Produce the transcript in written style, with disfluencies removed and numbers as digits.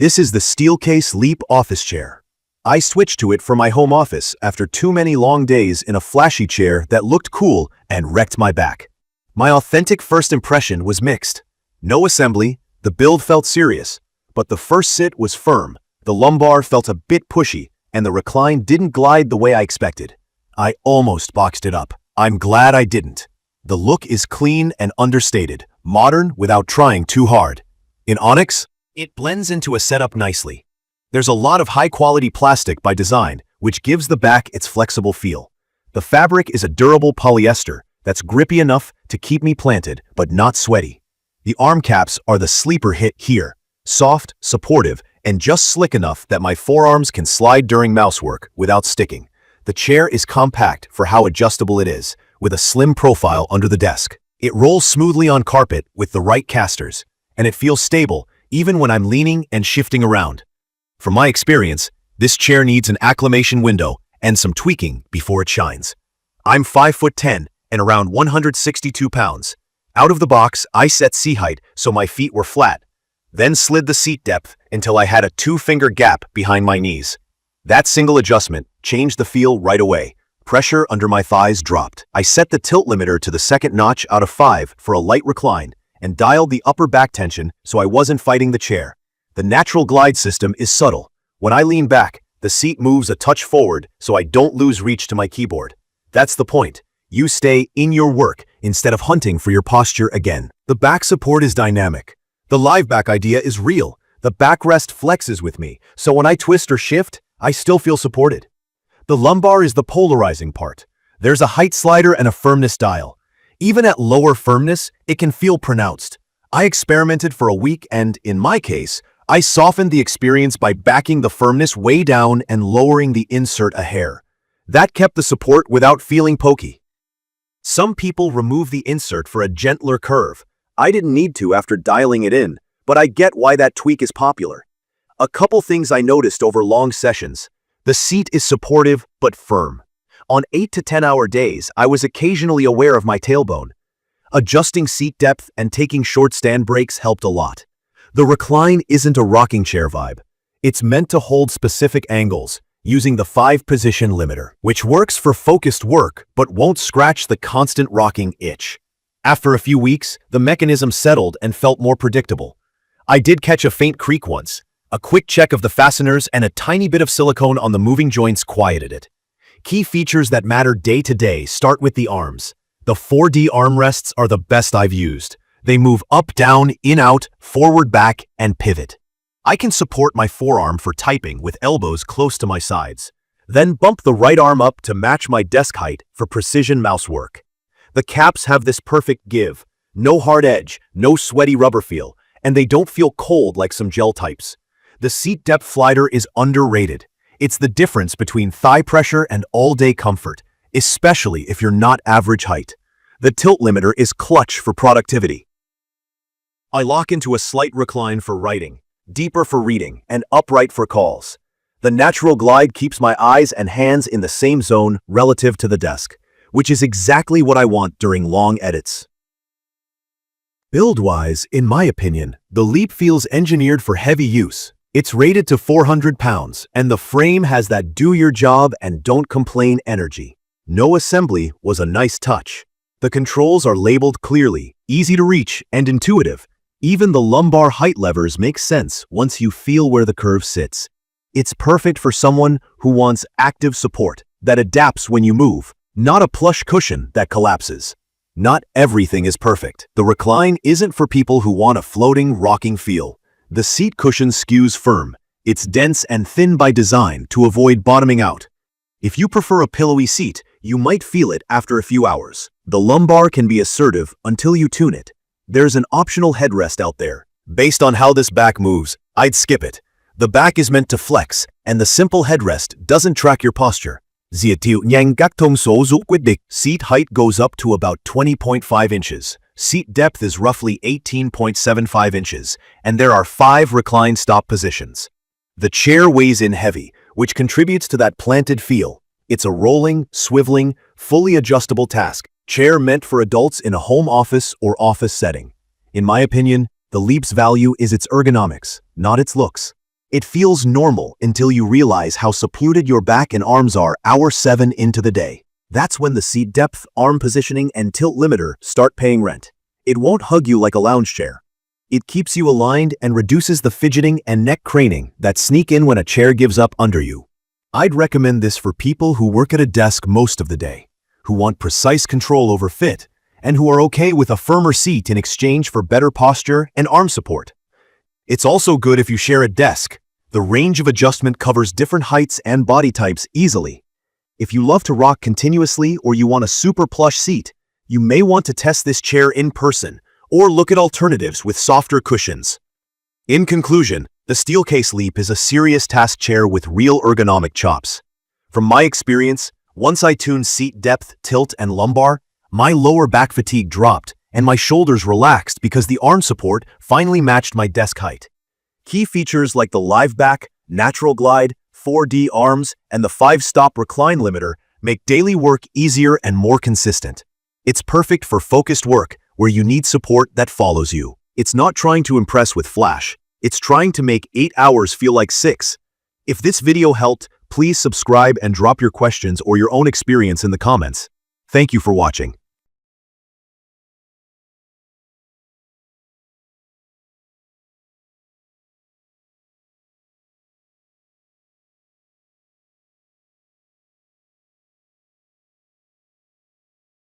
This is the Steelcase Leap Office Chair. I switched to it for my home office after too many long days in a flashy chair that looked cool and wrecked my back. My authentic first impression was mixed. No assembly, the build felt serious, but the first sit was firm, the lumbar felt a bit pushy, and the recline didn't glide the way I expected. I almost boxed it up. I'm glad I didn't. The look is clean and understated, modern without trying too hard. In Onyx, it blends into a setup nicely. There's a lot of high-quality plastic by design, which gives the back its flexible feel. The fabric is a durable polyester that's grippy enough to keep me planted, but not sweaty. The arm caps are the sleeper hit here, soft, supportive, and just slick enough that my forearms can slide during mousework without sticking. The chair is compact for how adjustable it is, with a slim profile under the desk. It rolls smoothly on carpet with the right casters, and it feels stable even when I'm leaning and shifting around. From my experience, this chair needs an acclimation window and some tweaking before it shines. I'm 5'10" and around 162 pounds. Out of the box, I set seat height so my feet were flat, then slid the seat depth until I had a 2-finger gap behind my knees. That single adjustment changed the feel right away. Pressure under my thighs dropped. I set the tilt limiter to the second notch out of 5 for a light recline and dialed the upper back tension so I wasn't fighting the chair. The natural glide system is subtle. When I lean back, the seat moves a touch forward so I don't lose reach to my keyboard. That's the point. You stay in your work instead of hunting for your posture again. The back support is dynamic. The live back idea is real. The backrest flexes with me, so when I twist or shift, I still feel supported. The lumbar is the polarizing part. There's a height slider and a firmness dial. Even at lower firmness, it can feel pronounced. I experimented for a week and, in my case, I softened the experience by backing the firmness way down and lowering the insert a hair. That kept the support without feeling pokey. Some people remove the insert for a gentler curve. I didn't need to after dialing it in, but I get why that tweak is popular. A couple things I noticed over long sessions. The seat is supportive but firm. On 8 to 10-hour days, I was occasionally aware of my tailbone. Adjusting seat depth and taking short stand breaks helped a lot. The recline isn't a rocking chair vibe. It's meant to hold specific angles, using the 5-position limiter, which works for focused work but won't scratch the constant rocking itch. After a few weeks, the mechanism settled and felt more predictable. I did catch a faint creak once. A quick check of the fasteners and a tiny bit of silicone on the moving joints quieted it. Key features that matter day to day start with the arms. The 4D armrests are the best I've used. They move up, down, in, out, forward, back, and pivot. I can support my forearm for typing with elbows close to my sides. Then bump the right arm up to match my desk height for precision mouse work. The caps have this perfect give. No hard edge, no sweaty rubber feel, and they don't feel cold like some gel types. The seat depth slider is underrated. It's the difference between thigh pressure and all-day comfort, especially if you're not average height. The tilt limiter is clutch for productivity. I lock into a slight recline for writing, deeper for reading, and upright for calls. The natural glide keeps my eyes and hands in the same zone relative to the desk, which is exactly what I want during long edits. Build-wise, in my opinion, the Leap feels engineered for heavy use. It's rated to 400 pounds, and the frame has that do-your-job-and-don't-complain energy. No assembly was a nice touch. The controls are labeled clearly, easy to reach, and intuitive. Even the lumbar height levers make sense once you feel where the curve sits. It's perfect for someone who wants active support that adapts when you move, not a plush cushion that collapses. Not everything is perfect. The recline isn't for people who want a floating, rocking feel. The seat cushion skews firm. It's dense and thin by design to avoid bottoming out. If you prefer a pillowy seat, you might feel it after a few hours. The lumbar can be assertive until you tune it. There's an optional headrest out there. Based on how this back moves, I'd skip it. The back is meant to flex, and the simple headrest doesn't track your posture. Seat height goes up to about 20.5 inches. Seat depth is roughly 18.75 inches, and there are 5 recline stop positions. The chair weighs in heavy, which contributes to that planted feel. It's a rolling, swiveling, fully adjustable task chair meant for adults in a home office or office setting. In my opinion, the Leap's value is its ergonomics, not its looks. It feels normal until you realize how secluded your back and arms are hour 7 into the day. That's when the seat depth, arm positioning, and tilt limiter start paying rent. It won't hug you like a lounge chair. It keeps you aligned and reduces the fidgeting and neck craning that sneak in when a chair gives up under you. I'd recommend this for people who work at a desk most of the day, who want precise control over fit, and who are okay with a firmer seat in exchange for better posture and arm support. It's also good if you share a desk. The range of adjustment covers different heights and body types easily. If you love to rock continuously or you want a super plush seat, you may want to test this chair in person or look at alternatives with softer cushions. In conclusion, the Steelcase Leap is a serious task chair with real ergonomic chops. From my experience, once I tuned seat depth, tilt, and lumbar, my lower back fatigue dropped and my shoulders relaxed because the arm support finally matched my desk height. Key features like the live back, natural glide, 4D arms, and the 5-stop recline limiter make daily work easier and more consistent. It's perfect for focused work where you need support that follows you. It's not trying to impress with flash. It's trying to make 8 hours feel like 6. If this video helped, please subscribe and drop your questions or your own experience in the comments. Thank you for watching.